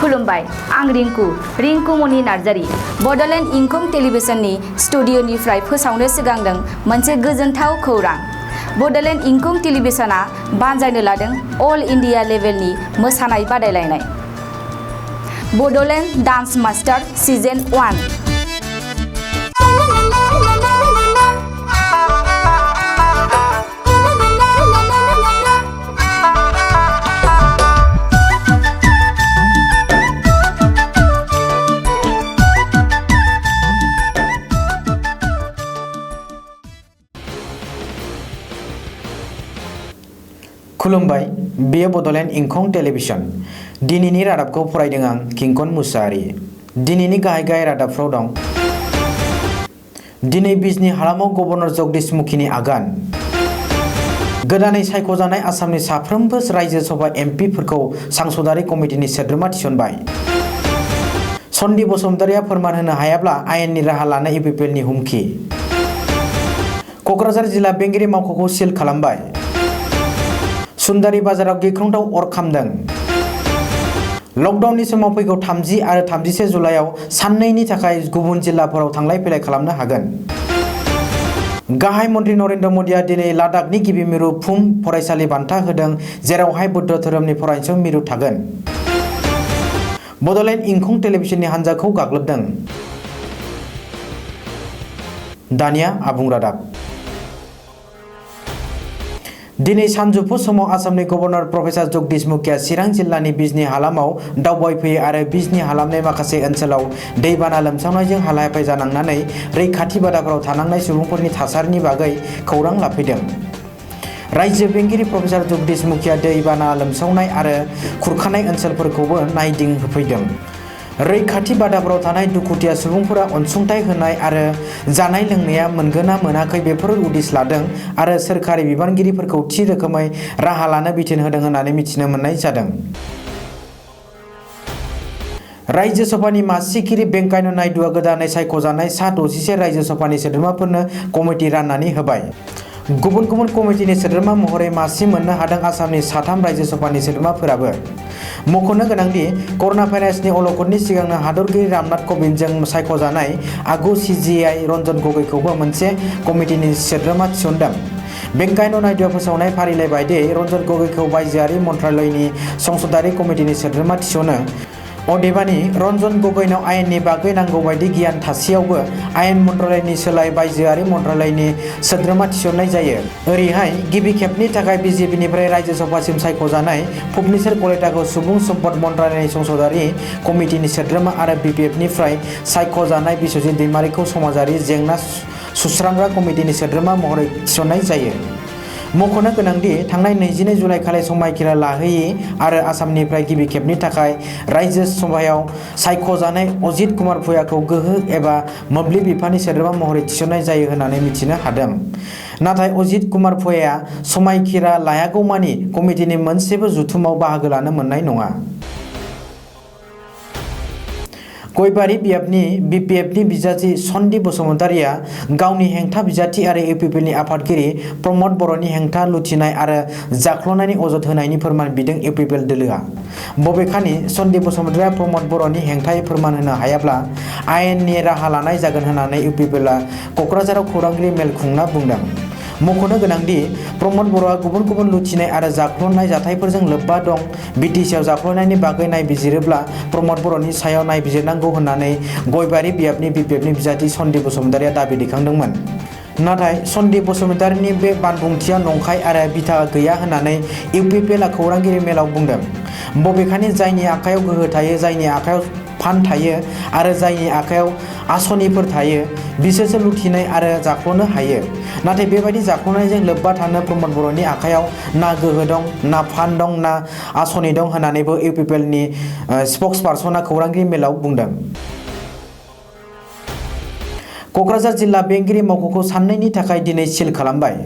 खुलुमबाय आं रिंकु मनि नार्जारी बड'लेण्ड इंखं टेलिभिजननि स्टुडिअ'निफ्राय फोसावनो सिगांदों मोनसे गोजोनथाव खौरां। बड'लेण्ड इंखं टेलिभिजनआ बानजायनो लादों अल इन्डिया लेभेलनि मोसानाय बादायलायनाय बड'लेण्ड डान्स मास्टार सिजन 1। खुलुमबाय, बेयो बड'लेण्ड इंखं टेलिभिजन। दिनैनि रादाबखौ फरायदों आं किंकन मुसाहारि। दिनैनि गाहाय रादाबफ्राव दं। दिनै बिजनी हालामाव गभर्नर जगदीश मुखीनि आगान। गोदानै सायख'जानाय आसामनि साफ्रोमबो रायजो सभा एमपिफोरखौ सांसदारि कमिटिनि सोद्रोमा थिसनबाय। सन्दीप बसुमतारिया फोरमान होनो हायाब्ला आयेननि राहा लानो इउपिपिएलनि हुमखि। क'क्राझार जिल्ला बेंगिरि मावख'खौ सिल खालामबाय। सुन्दारि बाजाराव गिख्रंथाव अर खामदों। लकडाउननि समाव फैगौ 30 आरो 31 जुलाइआव साननैनि थाखाय गुबुन जिल्लाफोराव थांलाय फैलाय खालामनो हागोन। गाहाय मन्त्रि नरेन्द्र मोदीआ दिनै लादाखनि गिबि मिरु फुं फरायसालि बान्था होदों, जेरावहाय बौद्ध धोरोमनि फरायसं मिरु थागोन। बड'लेण्ड इंखं टेलिभिजननि हान्जाखौ गाग्लोबदों। दानिया आबुं रादाब। दिनै सानजौफु समाव आसामनि गभर्नर प्रफेसार जगदीश मुखीआ चिरां जिल्लानि बिजनी हालामाव दावबायफैयो आरो बिजनी हालामनि माखासे ओनसोलाव दैबाना लोमसावनायजों हालाय-हाफाय जानांनानै रैखाथि बादाफोराव थानांनाय सुबुंफोरनि थासारिनि बागै खौरां लाफैदों। रायजो बेंगिरि प्रफेसार जगदीश मुखीआ दैबाना लोमसावनाय आरो खुरखानाय ओनसोलफोरखौबो नायदिंहोफैदों। रैखाथि बादाफोराव थानाय दुखुथिया सुबुंफोरा अनसुंथाइ होनाय आरो जानाय लोंनाया मोनगोन ना मोनाखै बेफोर उदिस लादों आरो सोरखारि बिबानगिरिफोरखौ थि रोखोमै राहा लानो बिथोन होदों होननानै मिथिनो मोननाय जादों। रायजो सभानि मासिगिरि वेंकैया नायडुआ गोदानै सायख'जानाय सा 61 रायजो सभानि सोद्रोमाफोरनो कमिटि राननानै होबाय। गुबुन गुबुन कमिटिनि सोद्रोमा महरै मासि मोननो हादों आसामनि 3 रायजो सभानि सोद्रोमाफोराबो। मख'नो गोनांदि कर'ना भाइरासनि अलखदनि सिगांनो हादरगिरि रामनाथ क'विन्दजों सायख'जानाय आगु सिजिआइ रन्जन गगैखौबो मोनसे कमिटिनि सोद्रोमा थिसनदों। वेंकैया नायडुआ फोसावनाय फारिलाइ बायदियै रन्जन गगैखौ बायजोआरि मन्त्रालयनि संसदारि कमिटिनि सोद्रोमा थिसनो। अदेबानि रन्जन गगैनाव आयेननि बागै नांगौ बायदि गियान थासेयावबो आयेन मन्त्रालयनि सोलाय बायजोआरि मन्त्रालयनि सोद्रोमा थिसननाय जायो। ओरैहाय गिबि खेबनि थाखाय बिजेपिनिफ्राय रायजो सभासिम सायख'जानाय फुबनेस्वर कलिताखौ सुबुं सम्पद मन्त्रालयनि संसदारि कमिटिनि सोद्रोमा आरो बिपिएफनिफ्राय सायख'जानाय बिस्वजित दैमारिखौ समाजारि जेंना सुस्रांग्रा कमिटिनि सोद्रोमा महरै थिसननाय जायो। मख'नो गोनांदि थांनाय 22 जुलाइ खालि समायखिरा लाहोयि आरो आसामनिफ्राय गिबि खेबनि थाखाय रायजो सभायाव सायख'जानाय अजित कुमार भुयाखौ गोहो एबा मोब्लिब बिफाननि सोद्रोमा महरै थिसननाय जायो होननानै मिथिनो हादों। नाथाय अजित कुमार भुयाया समायखिरा लायागौमानि कमिटिनि मोनसेबो जथुमाव बाहागो लानो मोननाय नङा। गयबारि बिपिएफनि बिजाथि सन्दीप बसुमतारिया गावनि हेंथा बिजाथि आरो इउपिपिएलनि आफादगिरि प्रमद बर'नि हेंथा लुथिनाय आरो जाख्ल'नायनि अजद होनायनि फोरमान बिदों इउपिपिएल दोलोआ। बबेखानि सन्दीप बसुमतारिया प्रमद बर'नि हेंथायै फोरमान होनो हायाब्ला आयेननि राहा लानाय जागोन होननानै इउपिपिएलआ क'क्राझाराव खौरांगिरि मेल खुंना बुंदों। मख'नो गोनांदि प्रमद बर'आ गुबुन गुबुन लुथिनाय आरो जाख्ल'नाय जाथायफोरजों लोब्बा दं। बिटिसिआव जाख्ल'नायनि बागै नायबिजिरोब्ला प्रमद बर'नि सायाव नायबिजिरनांगौ होननानै गयबारि बिपिएफनि बिजाथि सन्दीप बसुमतारिया दाबि दैखांदोंमोन। नाथाय सन्दीप बसुमतारिनि बे बानबुंथिया नंखाय आरो बिथा गैया होननानै इउपिपिएलआ खौरांगिरि मेलाव बुंदों। बबेखानि जायनि आखायाव गोहो थायो, जायनि आखायाव फान्ड थायो आरो जायनि आखायाव आसनिफोर थायो, बिसोरसो लुथिनाय आरो जाख्ल'नो हायो। नाथाय बेबायदि जाख्ल'नायजों लोब्बा थानो प्रमद बर'नि आखायाव ना गोहो दं, ना फान्ड दं, ना आसनि दं होननानैबो इउपिपिएलनि स्पक्सपार्सनआ खौरांगिरि मेलाव बुंदों। क'क्राझार जिल्ला बेंगिरि मावख'खौ साननैनि थाखाय दिनै सिल खालामबाय।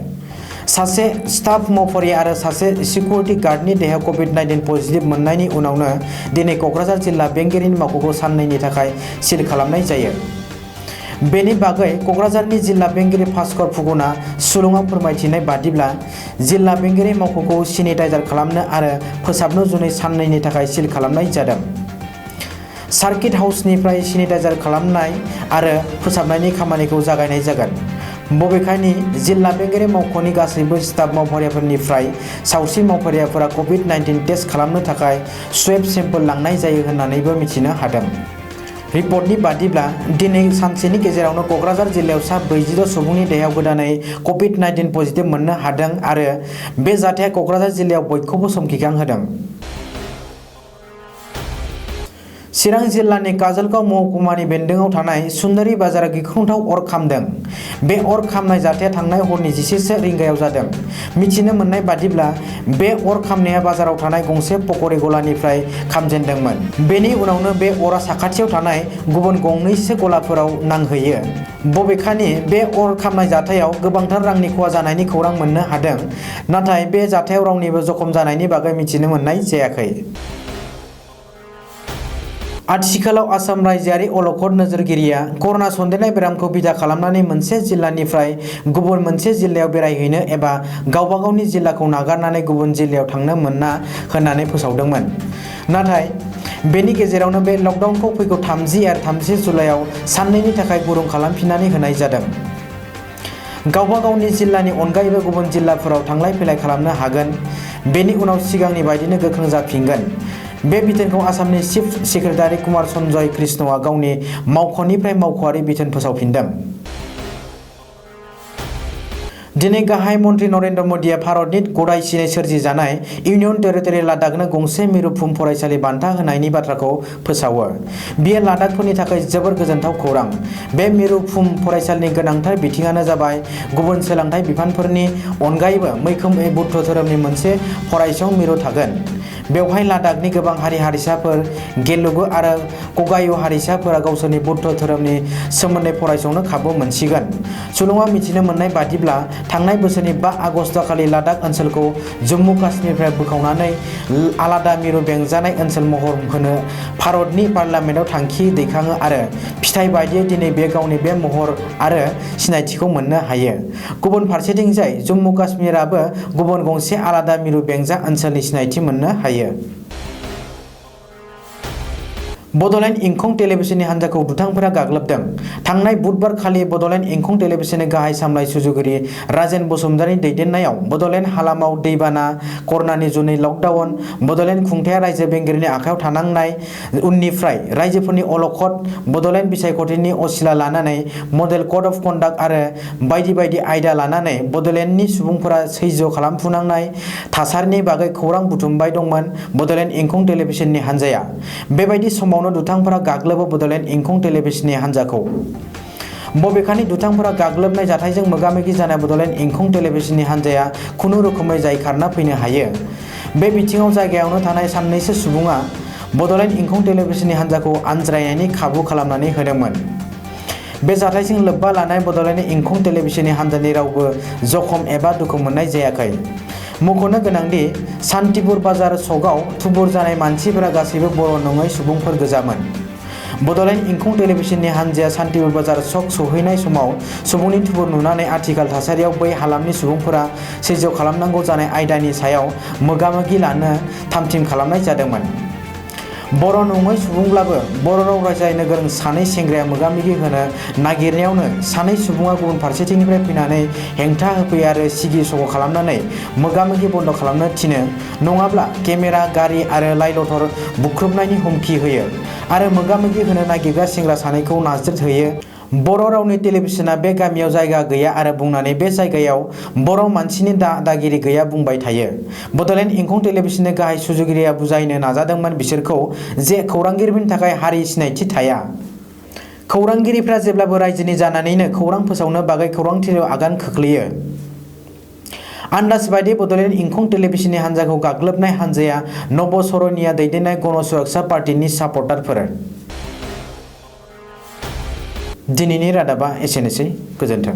सासे स्टाफ मावफारि आरो सासे सिकिउरिटि गार्डनि देहायाव कभिड-19 पजिटिभ मोननायनि उनावनो दिनै क'क्राझार जिल्ला बेंगिरिनि मावख'खौ साननैनि थाखाय सिल खालामनाय जायो। बेनि बागै क'क्राझारनि जिल्ला बेंगिरि भास्कर फुकना सुलुङाव फोरमायथिनाय बादिब्ला जिल्ला बेंगिरि मावख'खौ सेनिटाइजार खालामनो आरो फोसाबनो जुनै साननैनि थाखाय सिल खालामनाय जादों। सार्किट हाउसनिफ्राय सेनिटाइजार खालामनाय आरो फोसाबनायनि खामानिखौ जागायनाय जागोन। बबेखानि जिल्ला बेंगिरि मावख'नि गासैबो स्टाफ मावफारियाफोरनिफ्राय सावस्रि मावफारियाफोरा कभिड-19 टेस्ट खालामनो थाखाय स्वेब सेम्पोल लांनाय जायो होन्नानैबो मिथिनो हादों। रिपर्टनि बादिब्ला दिनै सानसेनि गेजेरावनो क'क्राझार जिल्लायाव सा 46 सुबुंनि देहायाव गोदानै कभिड-19 पजिटिभ मोननो हादों आरो बे जाथाया क'क्राझार जिल्लायाव बयखौबो समखिखांहोदों। चिरां जिल्लानि काजलगाव महकुमानि बेन्दोङाव थानाय सुन्दरी बाजाराव गिख्रंथाव अर खामदों। बे अर खामनाय जाथाया थांनाय हरनि 11 रिंगायाव जादों। मिथिनो मोननाय बादिब्ला बे अर खामनाया बाजाराव थानाय गंसे पक'रि गलानिफ्राय खामजेन्दोंमोन। बेनि उनावनो बे अरा साखाथियाव थानाय गुबुन गंनैसो गलाफोराव नांहैयो। बबेखानि बे अर खामनाय जाथायाव गोबांथार रांनि खहा जानायनि खौरां मोननो हादों, नाथाय बे जाथायाव रावनिबो जखम जानायनि बागै मिथिनो मोननाय जायाखै। आथिखालाव आसाम रायजोआरि अलखद नोजोरगिरिया कर'ना सन्देरनाय बेरामखौ बिथा खालामनानै मोनसे जिल्लानिफ्राय गुबुन मोनसे जिल्लायाव बेरायहैनो एबा गावबा गावनि जिल्लाखौ नागारनानै गुबुन जिल्लायाव थांनो मोना होननानै फोसावदोंमोन। नाथाय बेनि गेजेरावनो बे लकडाउनखौ फैगौ 30 आरो 31 जुलाइआव साननैनि थाखाय गुरुं खालामफिननानै होनाय जादों। गावबा गावनि जिल्लानि अनगायैबो गुबुन जिल्लाफोराव थांलाय फैलाय खालामनो हागोन। बेनि उनाव सिगांनि बायदिनो गोख्रों जाफिनगोन। बे बिथोनखौ आसामनि चिफ सेक्रेटारि कुमार सन्जय कृष्णआ गावनि मावख'निफ्राय मावख'आरि बिथोन फोसावफिनदों। दिनै गाहाय मन्त्रि नरेन्द्र मोदीआ भारतनि गदायसिनै सोरजिजानाय इउनियन टेरिटरि लादाखनो गंसे मिरुफुं फरायसालि बान्था होनायनि बाथ्राखौ फोसावो। बेयो लादाखफोरनि थाखाय जोबोर गोजोनथाव खौरां। बे मिरुफुं फरायसालिनि गोनांथार बिथिंआनो जाबाय गुबुन सोलोंथाइ बिफानफोरनि अनगायैबो मैखोमै बुद्ध धोरोमनि मोनसे फरायसं मिरु थागोन। बेवहाय लादाखनि गोबां हारि-हारिसाफोर, गेलुगु आरो कगायु हारिसाफोरा गावसोरनि बुद्ध धोरोमनि सोमोन्दै फरायसंनो खाबु मोनसिगोन। सुलुङाव मिथिनो मोननाय बादिब्ला थांनाय बोसोरनि 5 आगस्तखालि लादाख ओनसोलखौ जम्मु काश्मीरनिफ्राय बोखावनानै आलादा मिरु बेंजानाय ओनसोल महर होनो भारतनि पार्लियामेन्टआव थांखि दैखाङो आरो फिथाइ बायदियै दिनै बे गावनि बे महर आरो सिनायथिखौ मोननो हायो। गुबुन फारसेथिंजाय जम्मु काश्मीराबो गुबुन गंसे आलादा मिरु बेंजा ओनसोलनि सिनायथि मोननो हायो। बड'लेण्ड इंखं टेलिभिजननि हान्जाखौ दुथांफोरा गाग्लोबदों। थांनाय बुधबार खालि बड'लेण्ड इंखं टेलिभिजननि गाहाय सामलाय सुजुगिरि राजेन बसुमतारिनि दैदेननायाव बड'लेण्ड हालामाव दैबाना, कर'नानि जुनै लकडाउन, बड'लेण्ड खुंथाया रायजो बेंगिरिनि आखायाव थानांनाय उननिफ्राय राइजोफोरनि अलखद, बड'लेण्ड बिसायख'थिनि असिला लानानै मडेल कड अफ कन्डाक्ट आरो बायदि बायदि आयदा लानानै बड'लेण्डनि सुबुंफोरा सैज्य खालामफुनांनाय थासारिनि बागै खौरां बुथुमबाय दंमोन बड'लेण्ड इंखं टेलिभिजननि हान्जाया। बेबायदि समाव दुथांफोरा गाग्लोबो बड'लेण्ड इंखं टेलिभिजननि हान्जाखौ। बबेखानि दुथांफोरा गाग्लोबनाय जाथायजों मोगा-मोगि जानाय बड'लेण्ड इंखं टेलिभिजननि हान्जाया खुनुरुखुमै जायखारना फैनो हायो। बे बिथिङाव जायगायावनो थानाय सानैसो सुबुङा बड'लेण्ड इंखं टेलिभिजननि हान्जाखौ आनज्रायनायनि खाबु खालामनानै होदोंमोन। बे जाथायजों लोब्बा लानाय बड'लेण्ड इंखं टेलिभिजननि हान्जानि रावबो जखम एबा दुखु मोननाय जायाखै। मख'नो गोनांदि सान्तिपुर बाजार सकआव थुबुर जानाय मानसिफोरा गासैबो बर' नङै सुबुंफोर गोजामोन। बड'लेण्ड इंखं टेलिभिजननि हान्जाया सान्तिपुर बाजार सक सौहैनाय समाव सुबुंनि थुबुर नुनानै आथिखाल थासारियाव बै हालामनि सुबुंफोरा सैज्य खालामनांगौ जानाय आयदानि सायाव मोगा-मोगि लानो थामथिम खालामनाय जादोंमोन। बर' नङै सुबुंब्लाबो बर' राव रायज्लायनो गोरों सानै सेंग्राया मोगा-मोगि होनो नागिरनायावनो सानै सुबुङा गुबुन फारसेथिंनिफ्राय फैनानै हेंथा होफैयो आरो सिगि-सग' खालामनानै मोगा-मोगि बन्द' खालामनो थिनो, नङाब्ला केमेरा, गारि आरो लाइ-लथर बुख्रुबनायनि हुमखि होयो आरो मोगा-मोगि होनो नागिरग्रा सेंग्रा सानैखौ नाज्रिदहोयो। बर' रावनि टेलिभिजनआ बे गामियाव जायगा गैया आरो बुंनानै बे जायगायाव बर' मानसिनि दागिरि गैया बुंबाय थायो। बड'लेण्ड इंखं टेलिभिजननि गाहाय सुजुगिरिया बुजायनो नाजादोंमोन बिसोरखौ जे खौरांगिरिफोरनि थाखाय हारि सिनायथि थाया। खौरांगिरिफ्रा जेब्लाबो रायजोनि जानानैनो खौरां फोसावनो बागै खौरांथिलियाव आगान खोख्लैयो। आन्दाज बायदि बड'लेण्ड इंखं टेलिभिजननि हान्जाखौ गाग्लोबनाय हान्जाया नब सर'निया दैदेननाय गण सुरक्षा पार्टीनि सापर्टारफोर। दिनैनि रादाबा एसेनोसै। गोजोन्थों।